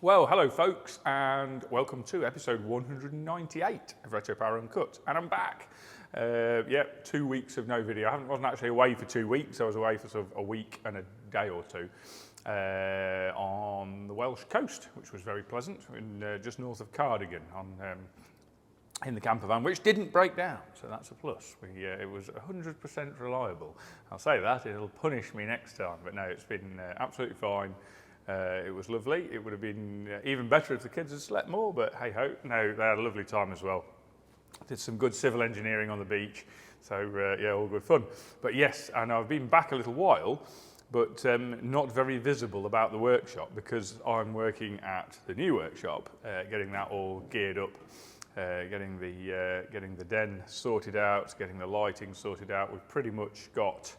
Well, hello folks, and welcome to episode 198 of Retropower Uncut, and I'm back. 2 weeks of no video. I wasn't actually away for 2 weeks. I was away for sort of a week and a day or two on the Welsh coast, which was very pleasant, in just north of Cardigan, in the camper van, which didn't break down, so that's a plus. It was 100% reliable. I'll say that, it'll punish me next time, but no, it's been absolutely fine. It was lovely. It would have been even better if the kids had slept more, but hey ho, no, they had a lovely time as well. Did some good civil engineering on the beach, so yeah, all good fun. But yes, and I've been back a little while, but not very visible about the workshop because I'm working at the new workshop, getting that all geared up, getting the den sorted out, getting the lighting sorted out. We've pretty much got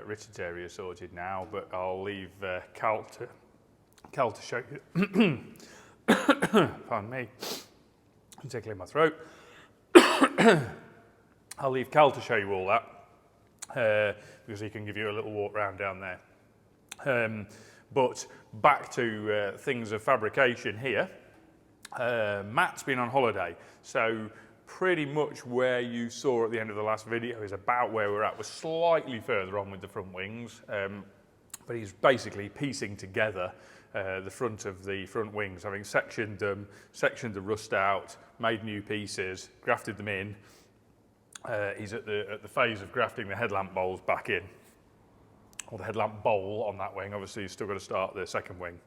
Richard's area sorted now, but I'll leave Cal to show you. Pardon me, I'm tickling my throat. I'll leave Cal to show you all that because he can give you a little walk round down there. But back to things of fabrication here. Matt's been on holiday, so pretty much where you saw at the end of the last video is about where we're at. We're slightly further on with the front wings, but he's basically piecing together the front of the front wings, having sectioned the rust out, made new pieces, grafted them in. He's at the phase of grafting the headlamp bowls back in, or the headlamp bowl on that wing. Obviously, you've still got to start the second wing.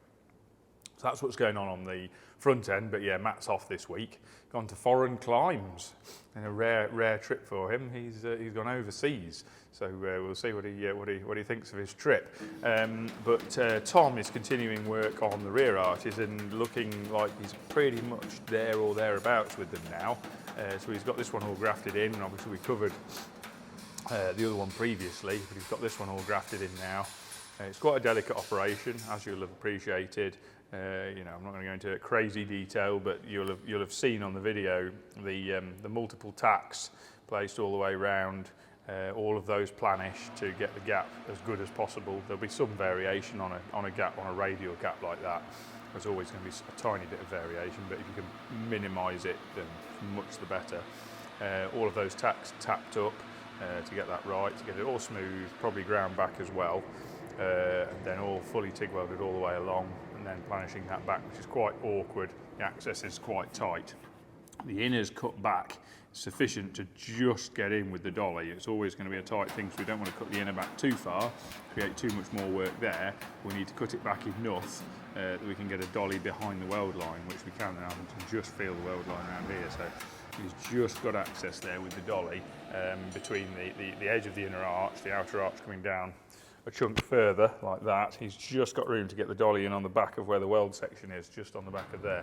So that's what's going on the front end, but yeah, Matt's off this week, gone to foreign climes, in a rare trip for him. He's gone overseas, so we'll see what he thinks of his trip. But Tom is continuing work on the rear arches and looking like he's pretty much there or thereabouts with them now. So he's got this one all grafted in, and obviously we covered the other one previously, but he's got this one all grafted in now. It's quite a delicate operation, as you'll have appreciated. I'm not going to go into crazy detail, but you'll have seen on the video the multiple tacks placed all the way around, all of those planished to get the gap as good as possible. There'll be some variation on a gap, on a radial gap like that. There's always going to be a tiny bit of variation, but if you can minimise it, then much the better. All of those tacks tapped up to get that right, to get it all smooth, probably ground back as well, and then all fully TIG welded all the way along, and then planishing that back, which is quite awkward. The access is quite tight. The inner's cut back sufficient to just get in with the dolly. It's always going to be a tight thing, so we don't want to cut the inner back too far, create too much more work there. We need to cut it back enough that we can get a dolly behind the weld line, which we can now, and just feel the weld line around here. So he's just got access there with the dolly between the edge of the inner arch, the outer arch coming down a chunk further like that. He's just got room to get the dolly in on the back of where the weld section is, just on the back of there.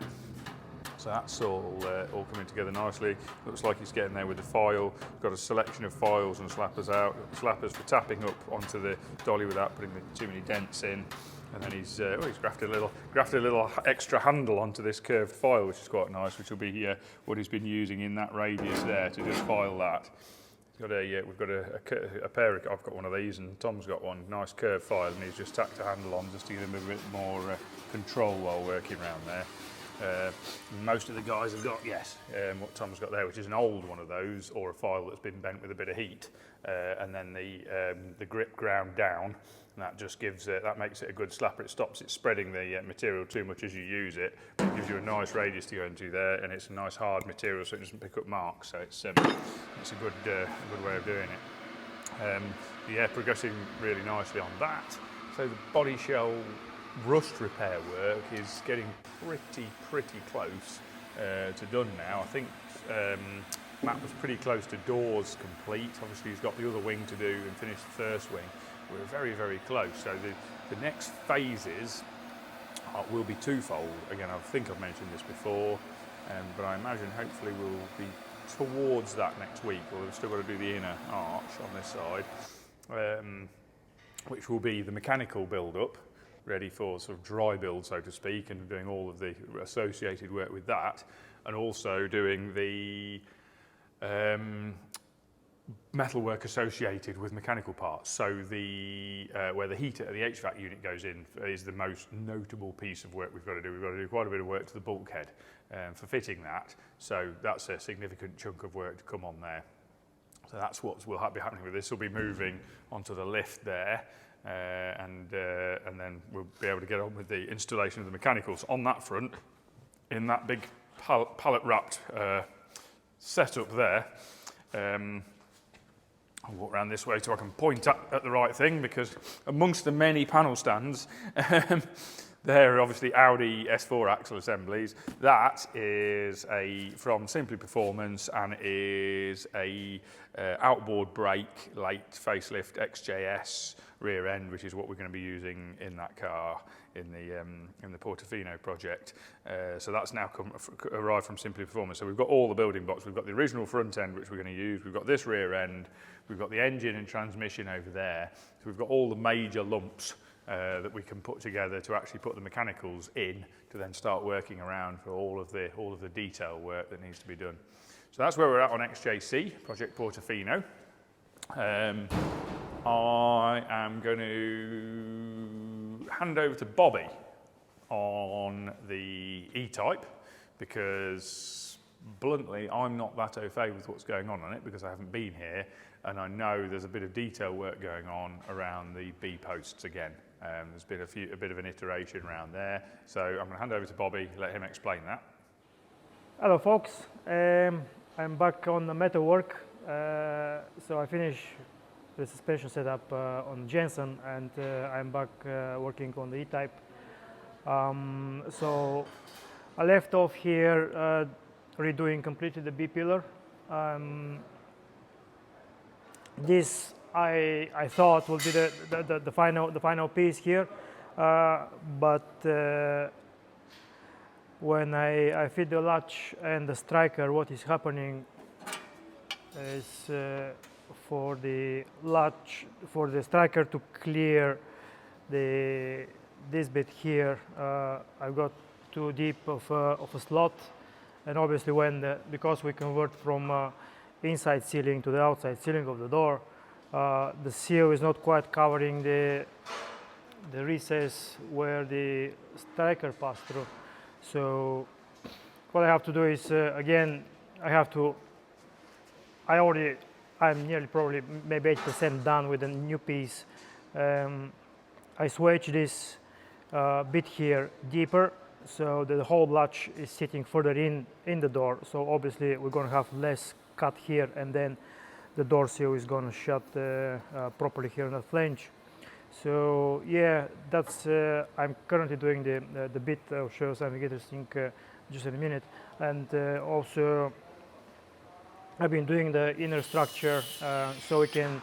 So that's all coming together nicely. Looks like he's getting there with the file. Got a selection of files and slappers out. Slappers for tapping up onto the dolly without putting too many dents in. And then he's grafted a little extra handle onto this curved file, which is quite nice, which will be what he's been using in that radius there to just file that. We've got a pair of, I've got one of these and Tom's got one, nice curved file, and he's just tacked a handle on just to give him a bit more control while working around there. Most of the guys have got, what Tom's got there, which is an old one of those, or a file that's been bent with a bit of heat, and then the grip ground down, and that just gives that makes it a good slapper. It stops it spreading the material too much as you use it. It gives you a nice radius to go into there, and it's a nice hard material, so it doesn't pick up marks. So it's a good way of doing it. Progressing really nicely on that. So the body shell rust repair work is getting pretty close to done now. I think Matt was pretty close to doors complete. Obviously he's got the other wing to do and finish the first wing. We're very close. So the next phases will be twofold. Again, I think I've mentioned this before, but I imagine hopefully we'll be towards that next week. We've still got to do the inner arch on this side, which will be the mechanical build-up, ready for sort of dry build, so to speak, and doing all of the associated work with that, and also doing the metalwork associated with mechanical parts. So where the heater, the HVAC unit goes in is the most notable piece of work we've got to do. We've got to do quite a bit of work to the bulkhead for fitting that. So that's a significant chunk of work to come on there. So that's what will be happening with this. We'll be moving onto the lift there, and then we'll be able to get on with the installation of the mechanicals on that front in that big pallet wrapped setup there. I'll walk around this way so I can point at the right thing, because amongst the many panel stands, there are obviously Audi S4 axle assemblies. That is from Simply Performance, and is a outboard brake late facelift XJS rear end, which is what we're going to be using in that car in the Portofino project. So that's now arrived from Simply Performance. So we've got all the building blocks. We've got the original front end, which we're going to use. We've got this rear end. We've got the engine and transmission over there. So we've got all the major lumps that we can put together to actually put the mechanicals in, to then start working around for all of the detail work that needs to be done. So that's where we're at on XJC, Project Portofino. I am going to hand over to Bobby on the Etype, because bluntly I'm not that au fait with what's going on it, because I haven't been here, and I know there's a bit of detail work going on around the B posts again. There's been a bit of an iteration around there, so I'm going to hand over to Bobby, let him explain that. Hello folks, I'm back on the metalwork. So I finished the suspension setup on Jensen, and I'm back working on the E-Type. So I left off here redoing completely the B pillar. This I thought would be the final piece here, but when I fit the latch and the striker, what is happening is for the striker to clear this bit here, I've got too deep of a slot, and obviously because we convert from inside sealing to the outside sealing of the door, the seal is not quite covering the recess where the striker passed through. So what I have to do is again, I'm nearly probably maybe 80% done with a new piece. I switch this bit here deeper, so the whole latch is sitting further in the door. So obviously we're going to have less cut here, and then the door seal is going to shut properly here on the flange. So yeah, that's I'm currently doing the bit. I'll show you something interesting just in a minute. And also I've been doing the inner structure so we can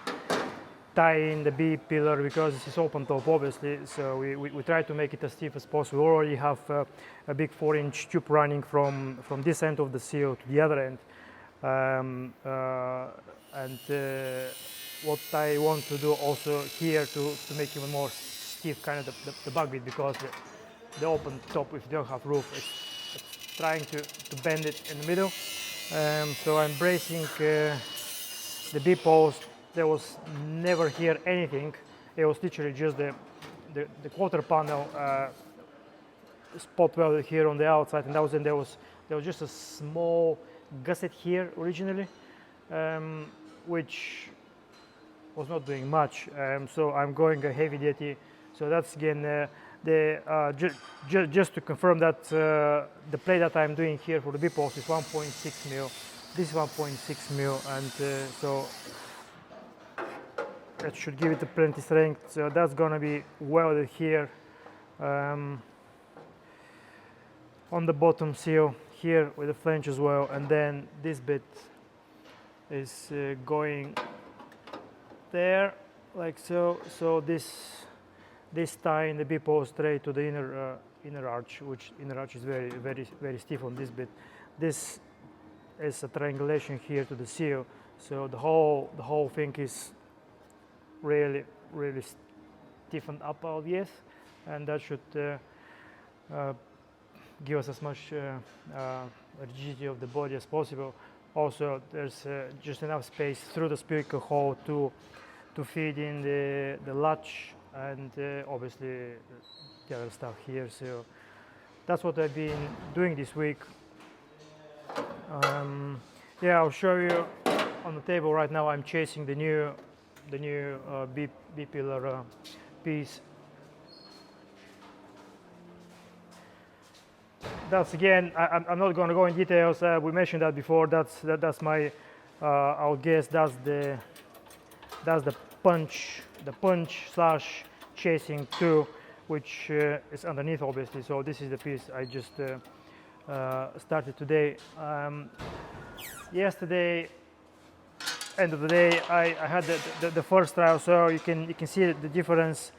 tie in the B pillar, because this is open top obviously, so we try to make it as stiff as possible. We already have a big 4-inch tube running from this end of the seal to the other end. What I want to do also here to make even more stiff kind of the back bit, because the open top, if you don't have roof, it's trying to bend it in the middle. So I'm bracing the B post. There was never here anything. It was literally just the quarter panel spot welded here on the outside, and there was just a small gusset here originally, which was not doing much. So I'm going a heavy duty. So that's again just to confirm that the plate that I'm doing here for the B post is 1.6 mil. This is 1.6 mil, and so that should give it a plenty strength. So that's gonna be welded here on the bottom seal here with the flange as well, and then this bit is going there like so. So this tie in the B post straight to the inner arch, which inner arch is very stiff on this bit. This is a triangulation here to the seal, so the whole thing is really stiffened up, I guess, and that should give us as much rigidity of the body as possible. Also, there's just enough space through the speaker hole to feed in the latch and obviously the other stuff here. So that's what I've been doing this week. Yeah, I'll show you on the table right now. I'm chasing the new B pillar piece. That's again, I'm not going to go in details. We mentioned that before. That's my, I'll guess that's the punch slash chasing too, which is underneath obviously. So this is the piece I just started today. Yesterday, end of the day, I had the first trial, so you can see the difference.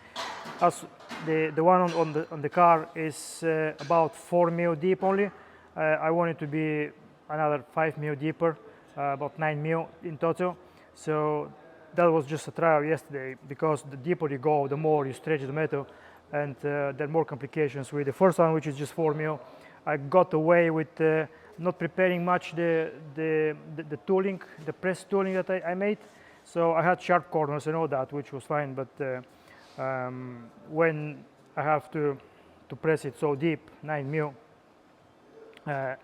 As the one on the car is about 4 mil deep only. I want it to be another 5 mil deeper, about 9 mil in total. So that was just a trial yesterday, because the deeper you go, the more you stretch the metal, and there are more complications with the first one, which is just 4 mil. I got away with not preparing much the tooling, the press tooling that I made. So I had sharp corners and all that, which was fine, but when I have to press it so deep, 9 mil,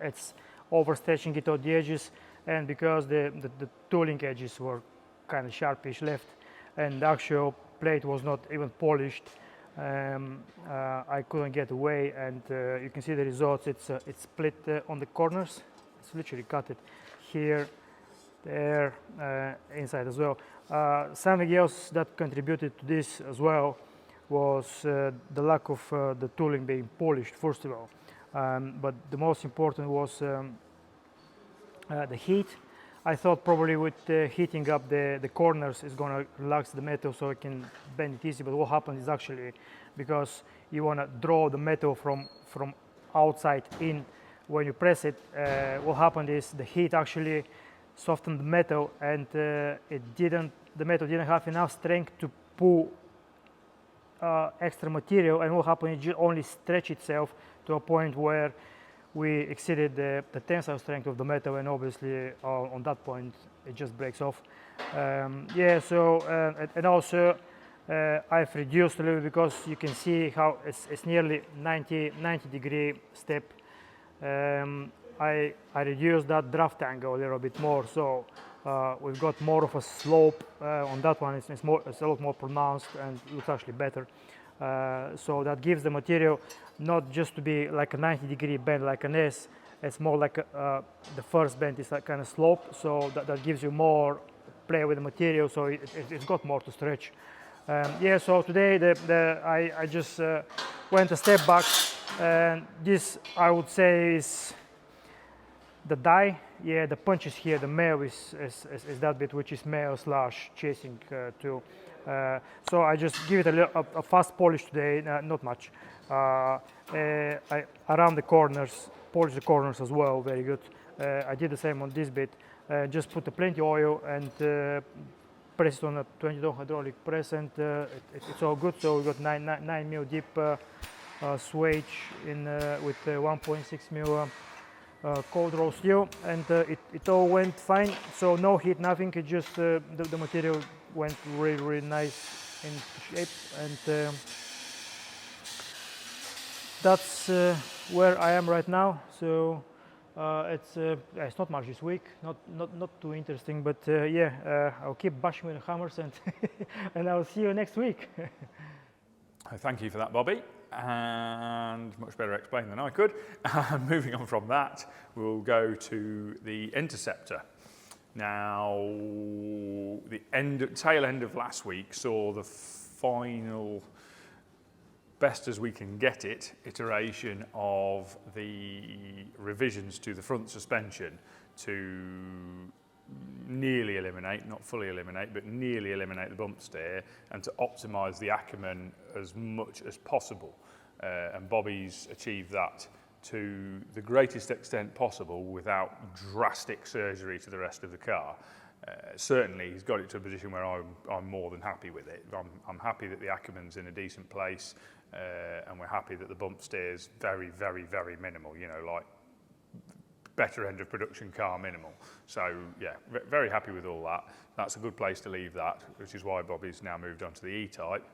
it's overstretching it on the edges, and because the tooling edges were kind of sharpish left, and the actual plate was not even polished, I couldn't get away, and you can see the results. It's split on the corners. It's literally cut it here, there, inside as well. Something else that contributed to this as well was the lack of the tooling being polished, first of all. But the most important was the heat. I thought probably with heating up the corners is going to relax the metal so it can bend it easy, but what happened is actually, because you want to draw the metal from outside in when you press it, what happened is the heat actually softened the metal, and the metal didn't have enough strength to pull extra material, and what happened is it only stretched itself to a point where we exceeded the tensile strength of the metal, and obviously on that point it just breaks off. Yeah, so and also I've reduced a little, because you can see how it's nearly 90 degree step. I reduced that draft angle a little bit more, so we've got more of a slope on that one. It's a lot more pronounced and looks actually better. So that gives the material not just to be like a 90 degree bend like an S. It's more like the first bend is like kind of slope, so that gives you more play with the material, so it's got more to stretch. Yeah, so today I just went a step back, and this I would say is the die. Yeah, the punch is here. The male is that bit, which is male slash chasing tool. So I just give it a fast polish today, not much. Around the corners, polish the corners as well, very good. I did the same on this bit. Just put plenty oil and press it on a 20-ton hydraulic press, and it's all good. So we got 9 mil deep swage in with 1.6 mil cold roll steel, and it all went fine. So no heat, nothing. It just the material went really nice in shape, and that's where I am right now. So it's not much this week, not too interesting, but yeah, I'll keep bashing with the hammers, and and I'll see you next week. Thank you for that, Bobby, and much better explained than I could. Moving on from that, we'll go to the Interceptor. Now, the tail end of last week saw the final, best as we can get it, iteration of the revisions to the front suspension to nearly eliminate, not fully eliminate, but nearly eliminate the bump steer, and to optimise the Ackerman as much as possible. And Bobby's achieved that to the greatest extent possible without drastic surgery to the rest of the car. Certainly he's got it to a position where I'm more than happy with it. I'm happy that the Ackerman's in a decent place, and we're happy that the bump steer's very, very, very minimal, you know, like better end of production car minimal. So yeah, very happy with all that. That's a good place to leave that, which is why Bobby's now moved on to the E-Type.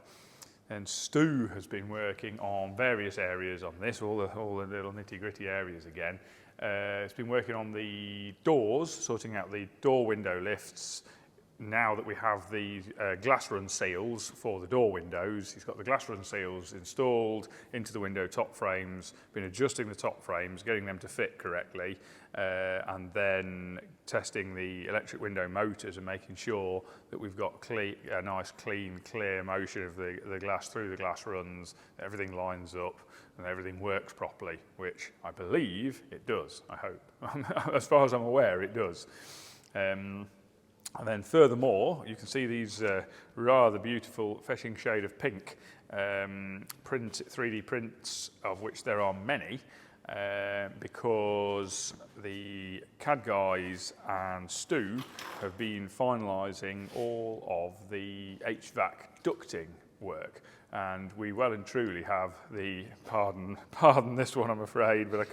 And Stu has been working on various areas on this, all the little nitty-gritty areas again. It's been working on the doors, sorting out the door window lifts. Now that we have the glass run seals for the door windows, he's got the glass run seals installed into the window top frames, been adjusting the top frames, getting them to fit correctly, and then testing the electric window motors and making sure that we've got a nice, clean, clear motion of the glass through the glass runs, everything lines up and everything works properly, which I believe it does, I hope. As far as I'm aware, it does. And then furthermore, you can see these rather beautiful fetching shade of pink 3D prints, of which there are many, because the CAD guys and Stu have been finalising all of the HVAC ducting work. And we well and truly have the, pardon this one I'm afraid, but I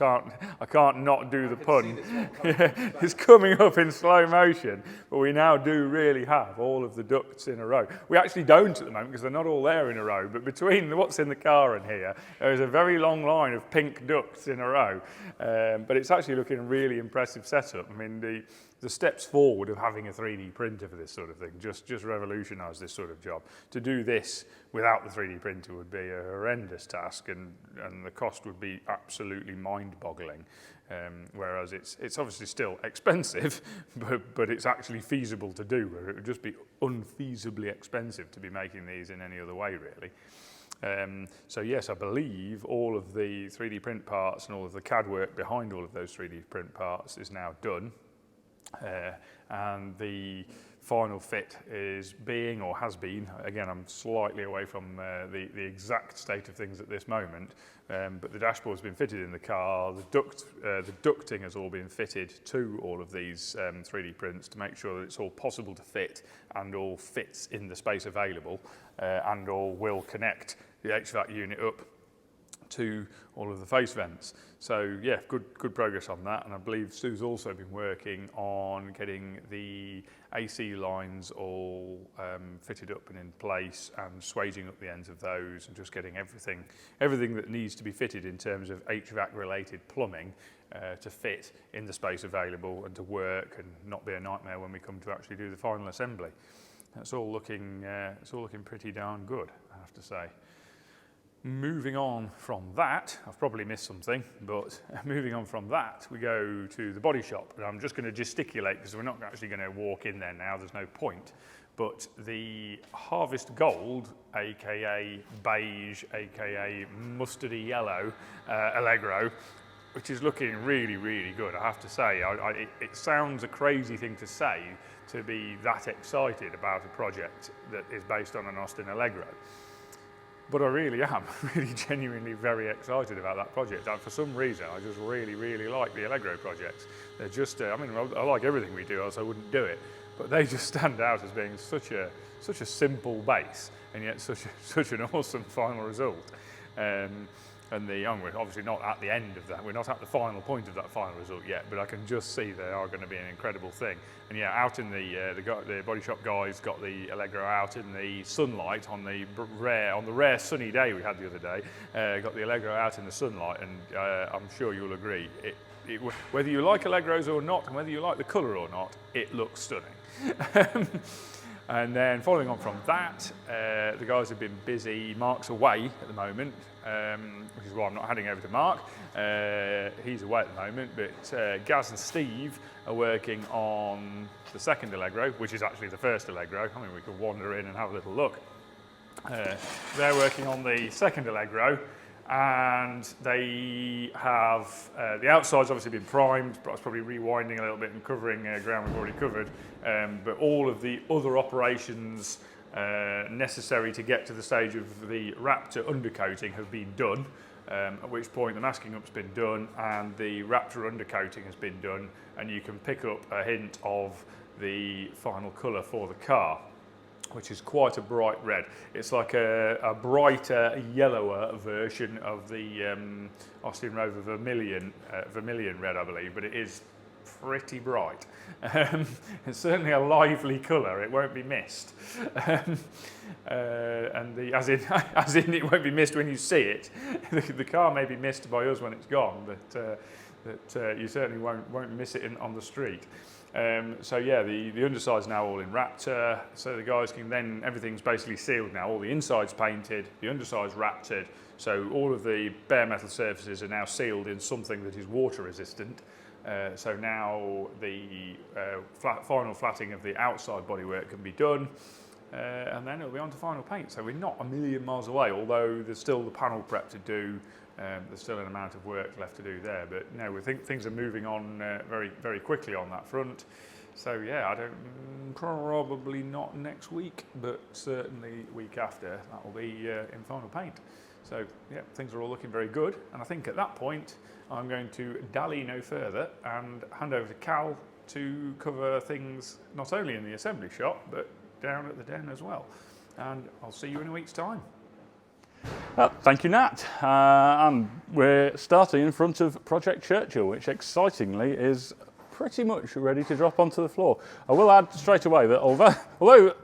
can't not do the pun. It's coming up in slow motion, but we now do really have all of the ducts in a row. We actually don't at the moment because they're not all there in a row, but between what's in the car and here, there is a very long line of pink ducts in a row. But it's actually looking a really impressive setup. I mean, the steps forward of having a 3D printer for this sort of thing just revolutionised this sort of job. To do this without the 3D printer would be a horrendous task, and the cost would be absolutely mind-boggling. Whereas it's obviously still expensive, but it's actually feasible to do, where it would just be unfeasibly expensive to be making these in any other way, really. So yes, I believe all of the 3D print parts and all of the CAD work behind all of those 3D print parts is now done. And the final fit is being, or has been, again I'm slightly away from the exact state of things at this moment, but the dashboard's been fitted in the car, the ducting has all been fitted to all of these 3D prints to make sure that it's all possible to fit and all fits in the space available, and all will connect the HVAC unit up to all of the face vents. So yeah, good progress on that, and I believe Stu's also been working on getting the AC lines all fitted up and in place and swaging up the ends of those and just getting everything that needs to be fitted in terms of HVAC related plumbing to fit in the space available and to work and not be a nightmare when we come to actually do the final assembly. It's all looking pretty darn good, I have to say. Moving on from that, I've probably missed something, but moving on from that, we go to the body shop. And I'm just going to gesticulate because we're not actually going to walk in there now, there's no point. But the Harvest Gold, aka beige, aka mustardy yellow Allegro, which is looking really, really good, I have to say. It sounds a crazy thing to say, to be that excited about a project that is based on an Austin Allegro. But I really am, really genuinely very excited about that project. And for some reason, I just really, really like the Allegro projects. They're just, I mean, I like everything we do, else I wouldn't do it. But they just stand out as being such a simple base, and yet such an awesome final result. And we're obviously not at the end of that. We're not at the final point of that final result yet, but I can just see they are going to be an incredible thing. And yeah, out in the body shop guys got the Allegro out in the sunlight on the rare sunny day we had the other day. Got the Allegro out in the sunlight, and I'm sure you'll agree. Whether you like Allegros or not, and whether you like the colour or not, it looks stunning. And then following on from that, the guys have been busy. Mark's away at the moment, which is why I'm not handing over to Mark. He's away at the moment, but Gaz and Steve are working on the second Allegro, which is actually the first Allegro. I mean, we could wander in and have a little look. They're working on the second Allegro, and they have, the outside's obviously been primed, but I was probably rewinding a little bit and covering ground we've already covered, but all of the other operations necessary to get to the stage of the Raptor undercoating have been done, at which point the masking up's been done and the Raptor undercoating has been done, and you can pick up a hint of the final colour for the car. which is quite a bright red. It's like a brighter, yellower version of the Austin Rover Vermilion red, I believe, but it is pretty bright. It's certainly a lively colour. It won't be missed, and as in it won't be missed when you see it. The car may be missed by us when it's gone, but you certainly won't miss it on the street. So yeah, the underside's now all in Raptor, so the guys can then, everything's basically sealed now, all the inside's painted, the underside's Raptored, so all of the bare metal surfaces are now sealed in something that is water resistant. So now the final flatting of the outside bodywork can be done, and then it'll be on to final paint. So we're not a million miles away, although there's still the panel prep to do. There's still an amount of work left to do there, but no, we think things are moving on very, very quickly on that front. So yeah, probably not next week, but certainly week after, that will be in final paint. So yeah, things are all looking very good, and I think at that point I'm going to dally no further and hand over to Cal to cover things not only in the assembly shop, but down at the den as well. And I'll see you in a week's time. Well, thank you, Nat. And we're starting in front of Project Churchill, which excitingly is pretty much ready to drop onto the floor. I will add straight away that although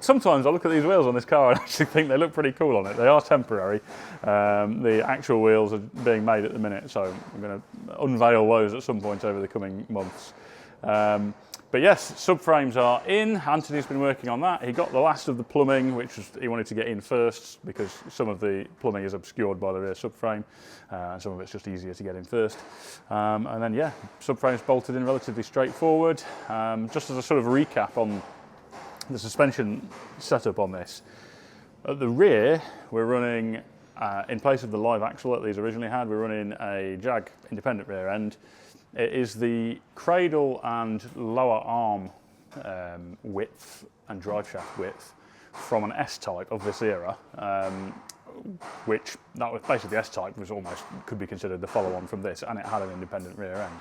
sometimes I look at these wheels on this car and actually think they look pretty cool on it, they are temporary. The actual wheels are being made at the minute, so I'm going to unveil those at some point over the coming months. But yes, subframes are in. Anthony's been working on that. He got the last of the plumbing, which he wanted to get in first because some of the plumbing is obscured by the rear subframe. Some of it's just easier to get in first. And then yeah, subframe's bolted in relatively straightforward. Just as a sort of recap on the suspension setup on this. At the rear, we're running, in place of the live axle that these originally had, we're running a Jag independent rear end. It is the cradle and lower arm width and drive shaft width from an S-Type of this era, which that was basically the S-Type was almost, could be considered the follow-on from this, and it had an independent rear end.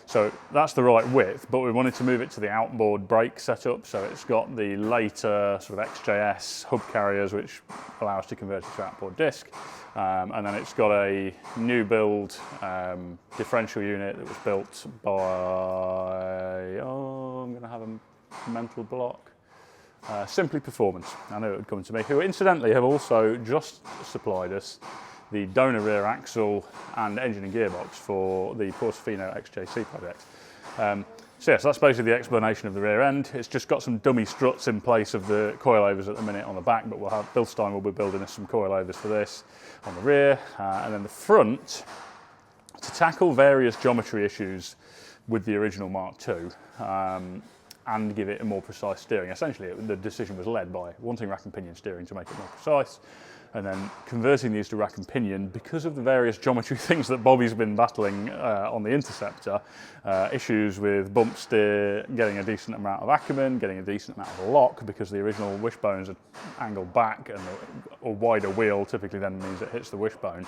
So that's the right width, but we wanted to move it to the outboard brake setup, so it's got the later sort of XJS hub carriers, which allow us to convert it to outboard disc. And then it's got a new build differential unit that was built by, I'm going to have a mental block, Simply Performance. I knew it would come to me, who incidentally have also just supplied us the donor rear axle and engine and gearbox for the Portofino XJC project. So yes, that's basically the explanation of the rear end. It's just got some dummy struts in place of the coilovers at the minute on the back, but Bilstein will be building us some coilovers for this on the rear. And then the front, to tackle various geometry issues with the original Mark II, and give it a more precise steering. Essentially, the decision was led by wanting rack and pinion steering to make it more precise, and then converting these to rack and pinion because of the various geometry things that Bobby's been battling on the Interceptor, issues with bump steer, getting a decent amount of acumen, getting a decent amount of lock because the original wishbones are angled back, and a wider wheel typically then means it hits the wishbone.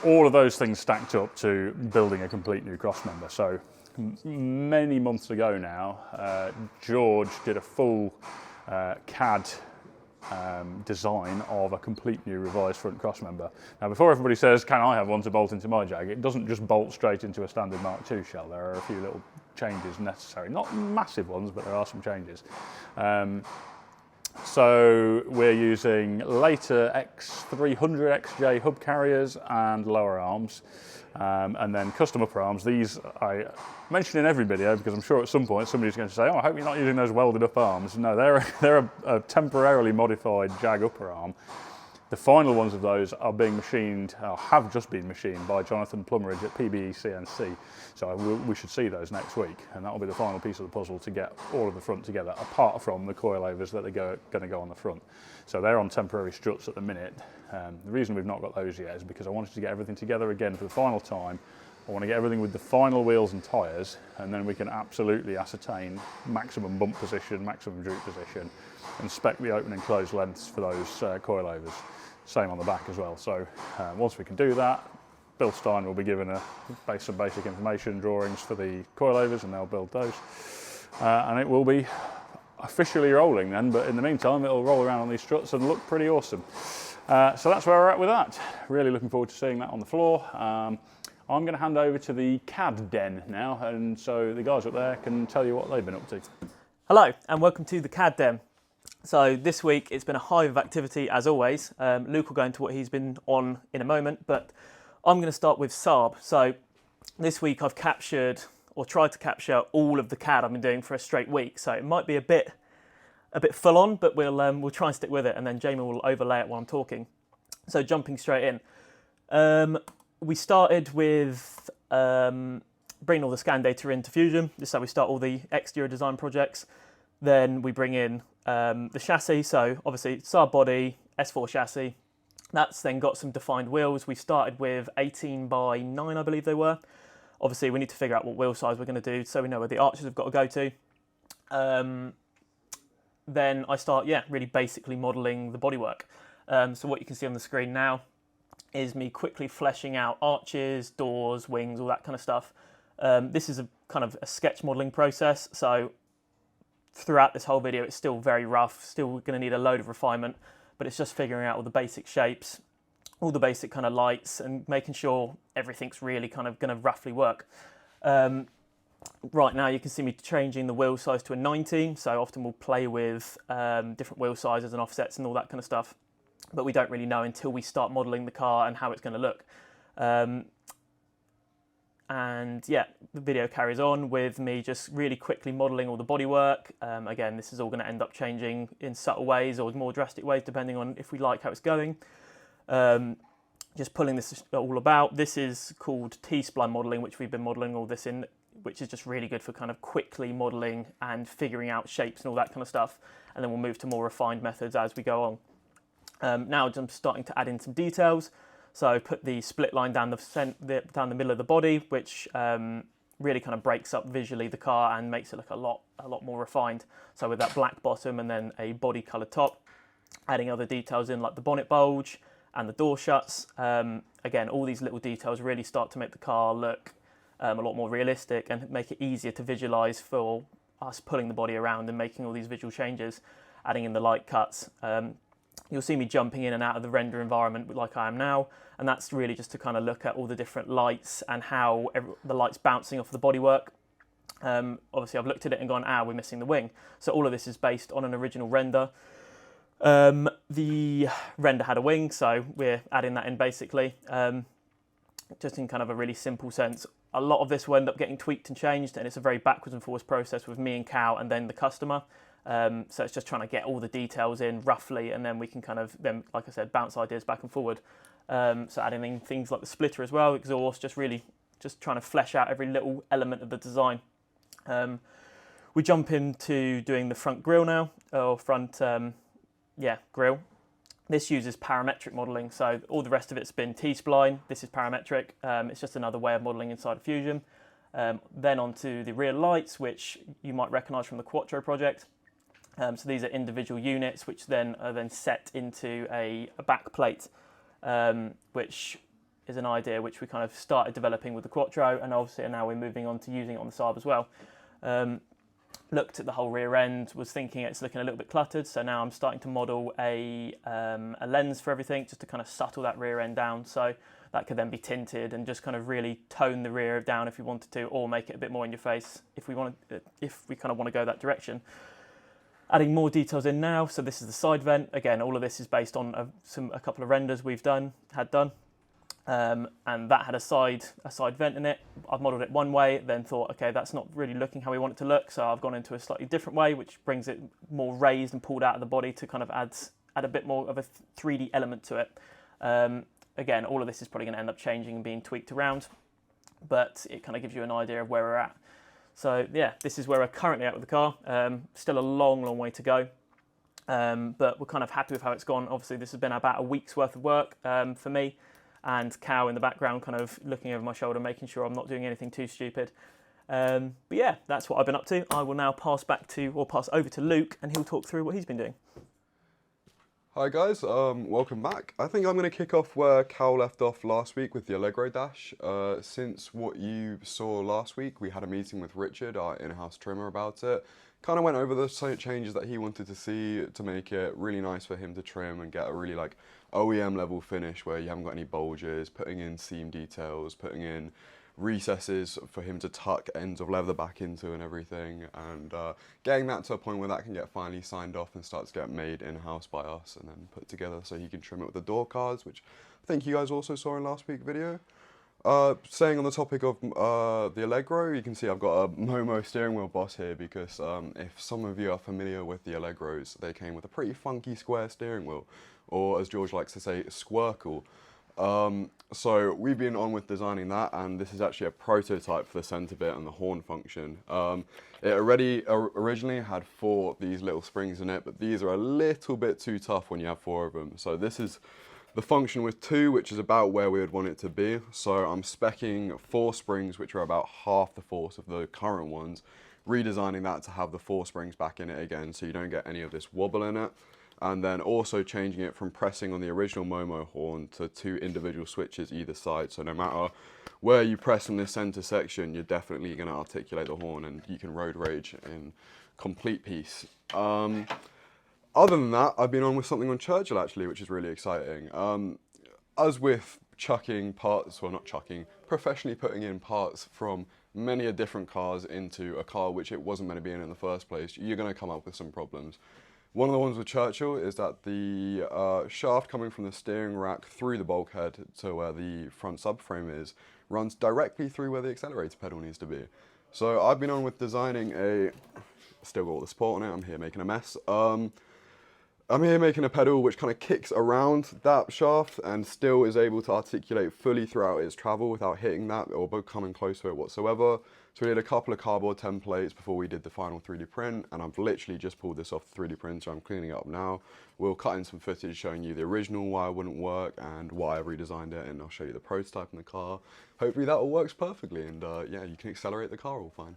All of those things stacked up to building a complete new crossmember. So many months ago now, George did a full CAD design of a complete new revised front crossmember. Now, before everybody says, can I have one to bolt into my Jag, it doesn't just bolt straight into a standard Mark II shell. There are a few little changes necessary. Not massive ones, but there are some changes. So we're using later X300 XJ hub carriers and lower arms, and then custom upper arms. These I mention in every video because I'm sure at some point somebody's going to say, oh, I hope you're not using those welded up arms. No, they're a temporarily modified Jag upper arm. The final ones of those are being machined, have just been machined by Jonathan Plummeridge at PBE CNC. So we should see those next week, and that will be the final piece of the puzzle to get all of the front together, apart from the coilovers that are going to go on the front. So they're on temporary struts at the minute. The reason we've not got those yet is because I wanted to get everything together again for the final time. I want to get everything with the final wheels and tyres, and then we can absolutely ascertain maximum bump position, maximum droop position, and spec the open and closed lengths for those coilovers. Same on the back as well. So once we can do that, Bilstein will be given some basic information drawings for the coilovers, and they'll build those. And it will be officially rolling then, but in the meantime it'll roll around on these struts and look pretty awesome. So that's where we're at with that. Really looking forward to seeing that on the floor. I'm going to hand over to the CAD den now, and so the guys up there can tell you what they've been up to. Hello and welcome to the CAD den. So this week it's been a hive of activity as always. Luke will go into what he's been on in a moment, but I'm going to start with Saab. So this week I've captured, or tried to capture, all of the CAD I've been doing for a straight week. So it might be a bit full on, but we'll try and stick with it, and then Jamie will overlay it while I'm talking. So jumping straight in, we started with bringing all the scan data into Fusion. This is how we start all the exterior design projects. Then we bring in the chassis. So obviously Saab body, S4 chassis. That's then got some defined wheels. We started with 18 by 9, I believe they were. Obviously, we need to figure out what wheel size we're going to do so we know where the arches have got to go to. Then I start, really basically modelling the bodywork. So what you can see on the screen now is me quickly fleshing out arches, doors, wings, all that kind of stuff. This is a kind of a sketch modelling process. So throughout this whole video, it's still very rough, still going to need a load of refinement, but it's just figuring out all the basic shapes, all the basic kind of lights, and making sure everything's really kind of going to roughly work. Right now you can see me changing the wheel size to a 19, so often we'll play with different wheel sizes and offsets and all that kind of stuff, but we don't really know until we start modelling the car and how it's going to look. And yeah, the video carries on with me just really quickly modelling all the bodywork. Again, this is all going to end up changing in subtle ways or more drastic ways depending on if we like how it's going. Just pulling this all about. This is called T-spline modelling, which we've been modelling all this in, which is just really good for kind of quickly modelling and figuring out shapes and all that kind of stuff. And then we'll move to more refined methods as we go on. Now I'm starting to add in some details. So put the split line down the middle of the body, which really kind of breaks up visually the car and makes it look a lot more refined. So with that black bottom and then a body coloured top, adding other details in like the bonnet bulge and the door shuts. Again, all these little details really start to make the car look a lot more realistic and make it easier to visualise for us pulling the body around and making all these visual changes, adding in the light cuts. You'll see me jumping in and out of the render environment like I am now, and that's really just to kind of look at all the different lights and how the light's bouncing off the bodywork. Obviously I've looked at it and gone, we're missing the wing. So all of this is based on an original render. The render had a wing, so we're adding that in basically, just in kind of a really simple sense. A lot of this will end up getting tweaked and changed, and it's a very backwards and forwards process with me and Cal and then the customer. So it's just trying to get all the details in roughly, and then we can kind of, then, like I said, bounce ideas back and forward. So adding in things like the splitter as well, exhaust, just trying to flesh out every little element of the design. We jump into doing the front grille now, or front, grille. This uses parametric modelling, so all the rest of it's been T-spline. This is parametric. It's just another way of modelling inside of Fusion. Then onto the rear lights, which you might recognise from the Quattro project. So these are individual units, which then are then set into a back plate, which is an idea which we kind of started developing with the Quattro, and obviously now we're moving on to using it on the Saab as well. Looked at the whole rear end, was thinking it's looking a little bit cluttered, so now I'm starting to model a lens for everything, just to kind of settle that rear end down, so that could then be tinted and just kind of really tone the rear down if we wanted to, or make it a bit more in your face if we kind of want to go that direction. Adding more details in now, so this is the side vent. Again, all of this is based on a couple of renders we've had done. And that had a side vent in it. I've modelled it one way, then thought, okay, that's not really looking how we want it to look, so I've gone into a slightly different way, which brings it more raised and pulled out of the body to kind of add a bit more of a 3D element to it. Again, all of this is probably going to end up changing and being tweaked around, but it kind of gives you an idea of where we're at. So yeah, this is where we're currently at with the car. Still a long way to go, but we're kind of happy with how it's gone. Obviously, this has been about a week's worth of work for me, and Cal in the background kind of looking over my shoulder, making sure I'm not doing anything too stupid. But yeah, that's what I've been up to. I will now pass over to Luke, and he'll talk through what he's been doing. Hi guys, welcome back. I think I'm going to kick off where Cal left off last week with the Allegro dash. Since what you saw last week, we had a meeting with Richard, our in-house trimmer, about it. kind of went over the changes that he wanted to see to make it really nice for him to trim and get a really like OEM level finish where you haven't got any bulges, putting in seam details, putting in recesses for him to tuck ends of leather back into and everything, and getting that to a point where that can get finally signed off and start to get made in-house by us and then put together so he can trim it with the door cards, which I think you guys also saw in last week's video. Staying on the topic of the Allegro, you can see I've got a Momo steering wheel boss here because if some of you are familiar with the Allegros, they came with a pretty funky square steering wheel, or as George likes to say, squircle. So we've been on with designing that, and this is actually a prototype for the center bit and the horn function. It originally had 4 of these little springs in it, but these are a little bit too tough when you have 4 of them. So this is the function with 2, which is about where we would want it to be. So I'm speccing 4 springs, which are about half the force of the current ones, redesigning that to have the 4 springs back in it again, so you don't get any of this wobble in it. And then also changing it from pressing on the original Momo horn to 2 individual switches either side. So no matter where you press in this center section, you're definitely going to articulate the horn and you can road rage in complete peace. Other than that, I've been on with something on Churchill actually, which is really exciting. As with chucking parts, well not chucking, professionally putting in parts from many different cars into a car which it wasn't meant to be in the first place, you're going to come up with some problems. One of the ones with Churchill is that the shaft coming from the steering rack through the bulkhead to where the front subframe is runs directly through where the accelerator pedal needs to be. So I've been on with designing still got all the support on it, I'm here making a mess. I'm here making a pedal which kind of kicks around that shaft and still is able to articulate fully throughout its travel without hitting that or coming close to it whatsoever. So we did a couple of cardboard templates before we did the final 3D print, and I've literally just pulled this off the 3D printer. I'm cleaning it up now. We'll cut in some footage showing you the original, why it wouldn't work, and why I've redesigned it, and I'll show you the prototype in the car. Hopefully that all works perfectly, and yeah, you can accelerate the car all fine.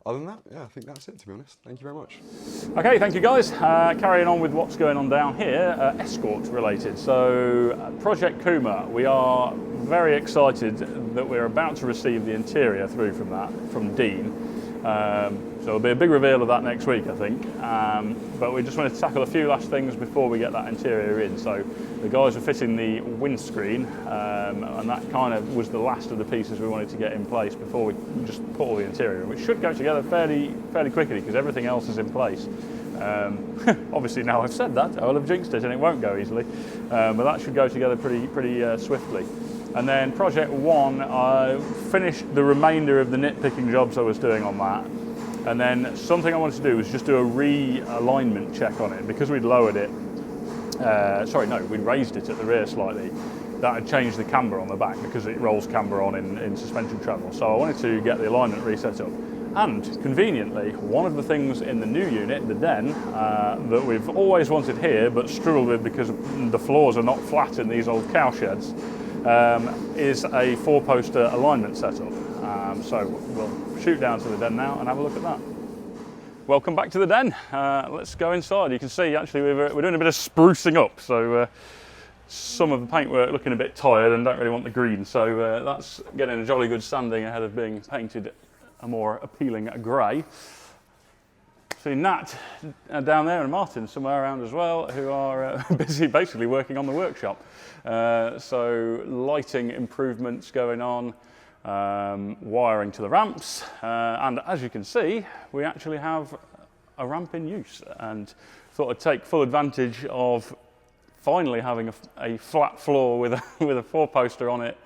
Other than that, yeah, I think that's it, to be honest. Thank you very much. Okay, thank you guys. Carrying on with what's going on down here, Escort related. So Project Kuma, we are very excited that we're about to receive the interior through from Dean. So there'll be a big reveal of that next week, I think. But we just wanted to tackle a few last things before we get that interior in. So the guys are fitting the windscreen, and that kind of was the last of the pieces we wanted to get in place before we just put all the interior in, which should go together fairly quickly because everything else is in place. Obviously now I've said that, I will have jinxed it and it won't go easily, but that should go together pretty swiftly. And then Project 1, I finished the remainder of the nitpicking jobs I was doing on that. And then something I wanted to do was just do a realignment check on it. Because we'd lowered it, we'd raised it at the rear slightly. That had changed the camber on the back because it rolls camber on in suspension travel. So I wanted to get the alignment reset up. And conveniently, one of the things in the new unit, the den, that we've always wanted here but struggled with because the floors are not flat in these old cow sheds, is a 4-poster alignment setup. So we'll shoot down to the den now and have a look at that. Welcome back to the den. Let's go inside. You can see actually we're doing a bit of sprucing up. So some of the paintwork looking a bit tired and don't really want the green. So that's getting a jolly good sanding ahead of being painted a more appealing grey. See Nat down there and Martin somewhere around as well, who are busy basically working on the workshop. So lighting improvements going on, wiring to the ramps, and as you can see, we actually have a ramp in use, and thought I'd take full advantage of finally having a flat floor with a 4-poster on it,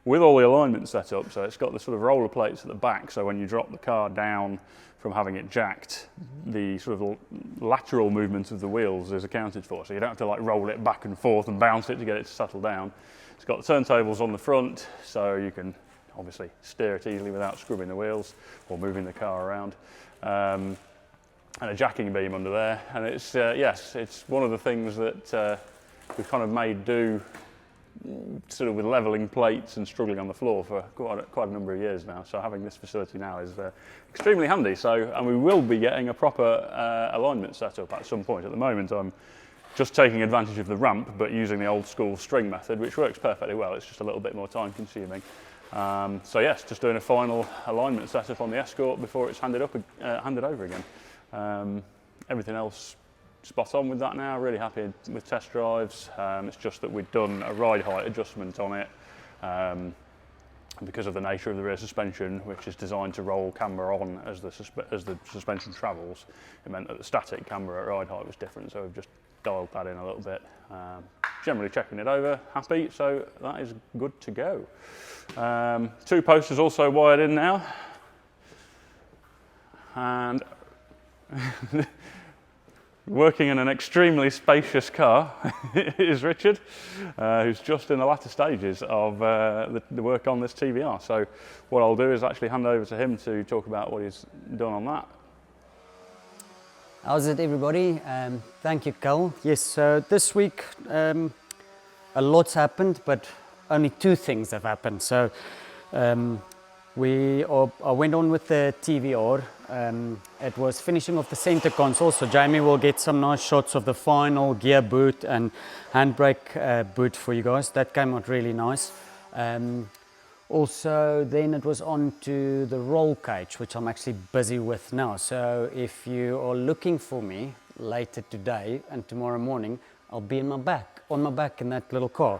with all the alignment set up. So it's got the sort of roller plates at the back, so when you drop the car down from having it jacked, the sort of lateral movement of the wheels is accounted for, so you don't have to like roll it back and forth and bounce it to get it to settle down. It's got the turntables on the front, so you can obviously steer it easily without scrubbing the wheels or moving the car around. And a jacking beam under there, and it's yes, it's one of the things that we've kind of made do sort of with levelling plates and struggling on the floor for quite a number of years now. So having this facility now is extremely handy. So, and we will be getting a proper alignment set up at some point. At the moment I'm just taking advantage of the ramp but using the old school string method, which works perfectly well. It's just a little bit more time consuming. So yes, just doing a final alignment setup on the Escort before it's handed over again. Everything else spot on with that now, really happy with test drives. It's just that we've done a ride height adjustment on it because of the nature of the rear suspension, which is designed to roll camber on as the suspension travels. It meant that the static camber at ride height was different, so we've just dialed that in a little bit. Generally checking it over, happy, so that is good to go. 2 posters also wired in now, and working in an extremely spacious car is Richard, who's just in the latter stages of the work on this TVR. So what I'll do is actually hand over to him to talk about what he's done on that. How's it, everybody? Thank you, Carl. Yes, so this week a lot's happened, but only 2 things have happened. So I went on with the TVR. It was finishing off the center console, so Jamie will get some nice shots of the final gear boot and handbrake boot for you guys. That came out really nice. Also, then it was on to the roll cage, which I'm actually busy with now. So if you are looking for me later today and tomorrow morning, I'll be on my back in that little car.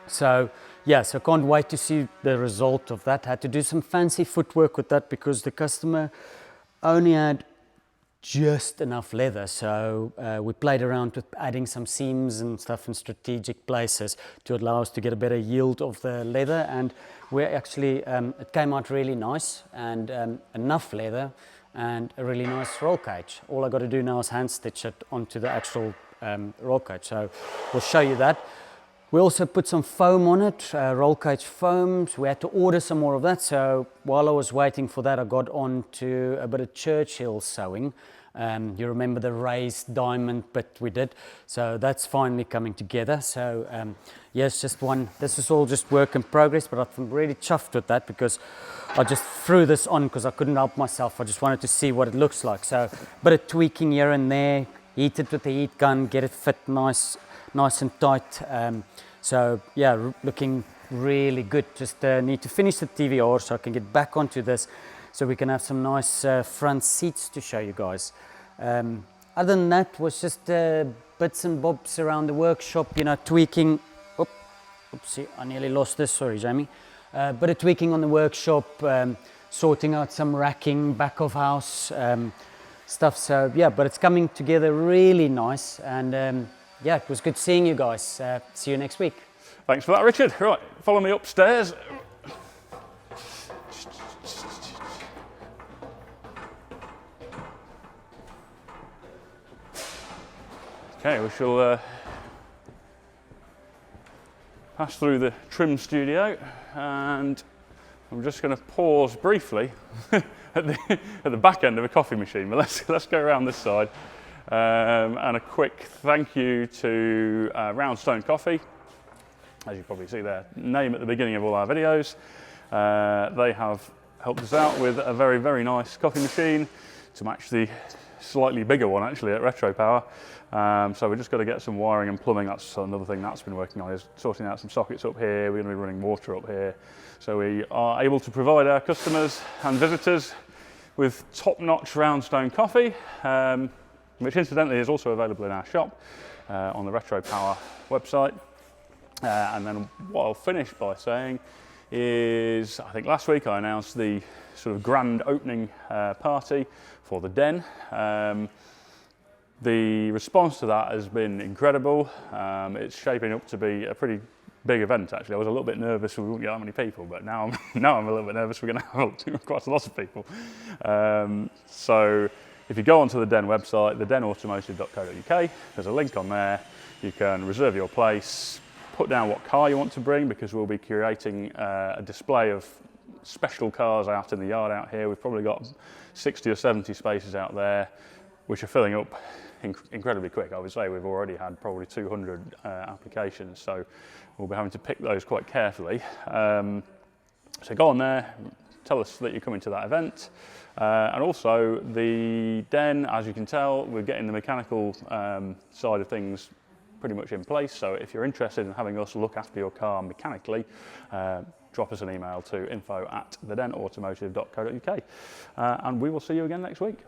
So yeah, so can't wait to see the result of that. Had to do some fancy footwork with that because the customer only had just enough leather. So we played around with adding some seams and stuff in strategic places to allow us to get a better yield of the leather. And we actually, it came out really nice and enough leather and a really nice roll cage. All I got to do now is hand stitch it onto the actual roll cage. So we'll show you that. We also put some foam on it, roll cage foam. So we had to order some more of that. So while I was waiting for that, I got on to a bit of Churchill sewing. You remember the raised diamond bit we did. So that's finally coming together. So yes, just one. This is all just work in progress, but I'm really chuffed with that because I just threw this on because I couldn't help myself. I just wanted to see what it looks like. So a bit of tweaking here and there, heat it with the heat gun, get it fit nice and tight. So yeah, looking really good. Just need to finish the TVR so I can get back onto this so we can have some nice front seats to show you guys. Other than that was just bits and bobs around the workshop, you know, tweaking. Oopsie, I nearly lost this, sorry Jamie. Bit of tweaking on the workshop, sorting out some racking, back of house stuff. So yeah, but it's coming together really nice, and yeah, it was good seeing you guys. See you next week. Thanks for that, Richard. Right, follow me upstairs. Okay, we shall pass through the trim studio, and I'm just going to pause briefly at the back end of a coffee machine. But let's go around this side. And a quick thank you to Roundstone Coffee. As you probably see their name at the beginning of all our videos. They have helped us out with a very, very nice coffee machine to match the slightly bigger one actually at Retropower. So we've just got to get some wiring and plumbing. That's another thing that's been working on, is sorting out some sockets up here. We're going to be running water up here. So we are able to provide our customers and visitors with top-notch Roundstone coffee, which incidentally is also available in our shop on the Retropower website. And then what I'll finish by saying is, I think last week I announced the sort of grand opening party for the Den. The response to that has been incredible. It's shaping up to be a pretty big event actually. I was a little bit nervous we wouldn't get that many people, but now I'm a little bit nervous we're going to have quite a lot of people. So if you go onto the Den website, thedenautomotive.co.uk, there's a link on there. You can reserve your place, put down what car you want to bring, because we'll be curating a display of special cars out in the yard out here. We've probably got 60 or 70 spaces out there, which are filling up incredibly quick. I would say we've already had probably 200 applications, so we'll be having to pick those quite carefully. So go on there, tell us that you're coming to that event. And also the Den, as you can tell, we're getting the mechanical side of things pretty much in place. So if you're interested in having us look after your car mechanically, drop us an email to info@thedenautomotive.co.uk, and we will see you again next week.